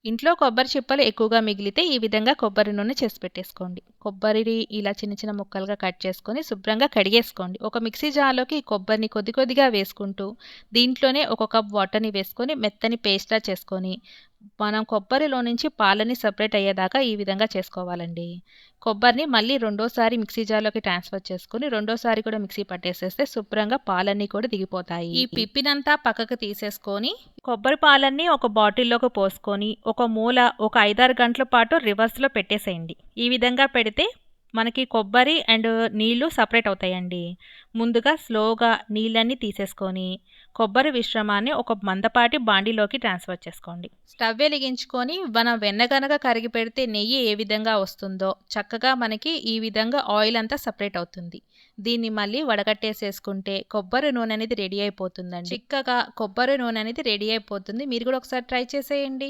ఇంట్లో కొబ్బరి చిప్పలు ఎక్కువగా మిగిలితే ఈ విధంగా కొబ్బరి నూనె చేసి పెట్టేసుకోండి. కొబ్బరిని ఇలా చిన్న చిన్న ముక్కలుగా కట్ చేసుకొని శుభ్రంగా కడిగేసుకోండి. ఒక మిక్సీ జార్‌లోకి ఈ కొబ్బరిని కొద్ది కొద్దిగా వేసుకుంటూ దీంట్లోనే ఒక కప్ వాటర్‌ని వేసుకొని మెత్తని పేస్ట్‌లా చేసుకొని మనం కొబ్బరిలో నుంచి పాలని సెపరేట్ అయ్యేదాకా ఈ విధంగా చేసుకోవాలండి. కొబ్బరిని మళ్ళీ రెండోసారి మిక్సీ జార్‌లోకి ట్రాన్స్‌ఫర్ చేసుకొని రెండోసారి కూడా మిక్సీ పట్టేసేస్తే శుభ్రంగా పాలన్నీ కూడా దిగిపోతాయి. ఈ పిప్పినంతా పక్కకు తీసేసుకొని కొబ్బరి పాలన్నీ ఒక బాటిల్‌లోకి పోసుకొని ఒక మూల ఒక 5, 6 గంటల పాటు రివర్స్‌లో పెట్టేసేయండి. ఈ విధంగా పెడితే మనకి కొబ్బరి అండ్ నీళ్లు సెపరేట్ అవుతాయండి. ముందుగా స్లోగా నీళ్ళన్నీ తీసేసుకొని కొబ్బరి మిశ్రమాన్ని ఒక మందపాటి బాండీలోకి ట్రాన్స్‌ఫర్ చేసుకోండి. స్టవ్ వెలిగించుకొని మనం వెన్న గనక కరిగి పెడితే నెయ్యి ఏ విధంగా వస్తుందో చక్కగా మనకి ఈ విధంగా ఆయిల్ అంతా సెపరేట్ అవుతుంది. దీన్ని మళ్ళీ వడగట్టేసేసుకుంటే కొబ్బరి నూనె అనేది రెడీ అయిపోతుందండి. చిక్కగా కొబ్బరి నూనె అనేది రెడీ అయిపోతుంది. మీరు కూడా ఒకసారి ట్రై చేసేయండి.